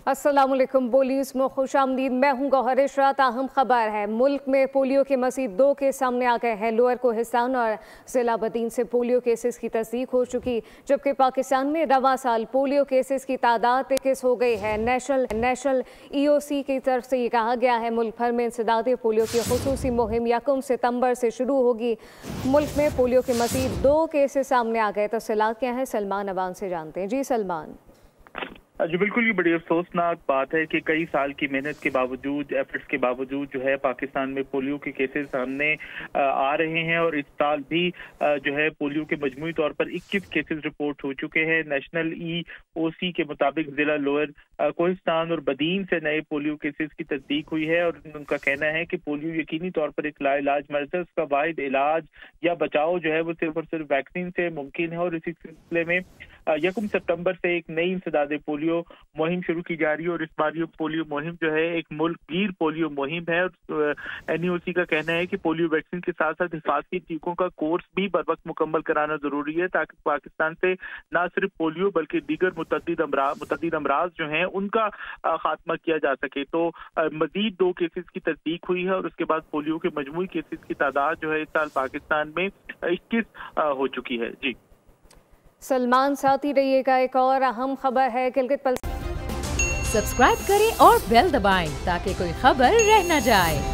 अस्सलामुअलैकुम। बोलीज में खुशामदीद। मैं हूँ गौहर इशरा। ताहम खबर है, मुल्क में पोलियो के मज़ीद 2 केस सामने आ गए हैं। लोअर कोहिस्तान और ज़िला बदीन से पोलियो केसेस की तस्दीक हो चुकी, जबकि पाकिस्तान में रवां साल पोलियो केसेस की तादाद 21 हो गई है। नेशनल EOC की तरफ से ये कहा गया है, मुल्क भर में इंसदाद पोलियो की खुसूसी मुहिम 1 सितंबर से शुरू होगी। मुल्क में पोलियो के मज़ीद 2 केसेस सामने आ गए। तफसीलात क्या है, सलमान अवान से जानते हैं। जी सलमान। जी बिल्कुल, ये बड़ी अफसोसनाक बात है कि कई साल की मेहनत के बावजूद, एफर्ट्स के बावजूद जो है पाकिस्तान में पोलियो के केसेस सामने आ रहे हैं और इस साल भी जो है पोलियो के मजमूई तौर पर 21 केसेस रिपोर्ट हो चुके हैं। नेशनल EOC के मुताबिक जिला लोअर कोहिस्तान और बदीन से नए पोलियो केसेस की तस्दीक हुई है और उनका कहना है कि पोलियो यकीनी तौर पर एक लाइलाज मर्ज है। उसका वाहिद इलाज या बचाव जो है वो सिर्फ और सिर्फ वैक्सीन से मुमकिन है और इसी सिलसिले में 1 सितंबर से एक नई इंसदाद पोलियो मुहिम शुरू की जा रही है और इस बार ये पोलियो मुहिम जो है एक मुल्क गिर पोलियो मुहिम है। और NEOC का कहना है कि पोलियो वैक्सीन के साथ साथ हिफाजती टीकों का कोर्स भी बर वक्त मुकम्मल कराना जरूरी है, ताकि पाकिस्तान से न सिर्फ पोलियो बल्कि दीगर मुतअद्दिद अमराज जो हैं उनका खात्मा किया जा सके। तो मजीद 2 केसेस की तस्दीक हुई है और उसके बाद पोलियो के मजमूई केसेस की तादाद जो है इस साल पाकिस्तान में 21 हो चुकी है। जी सलमान, साथ ही रहिएगा। एक और अहम खबर है, गिलगित सब्सक्राइब करें और बेल दबाएं ताकि कोई खबर रह न जाए।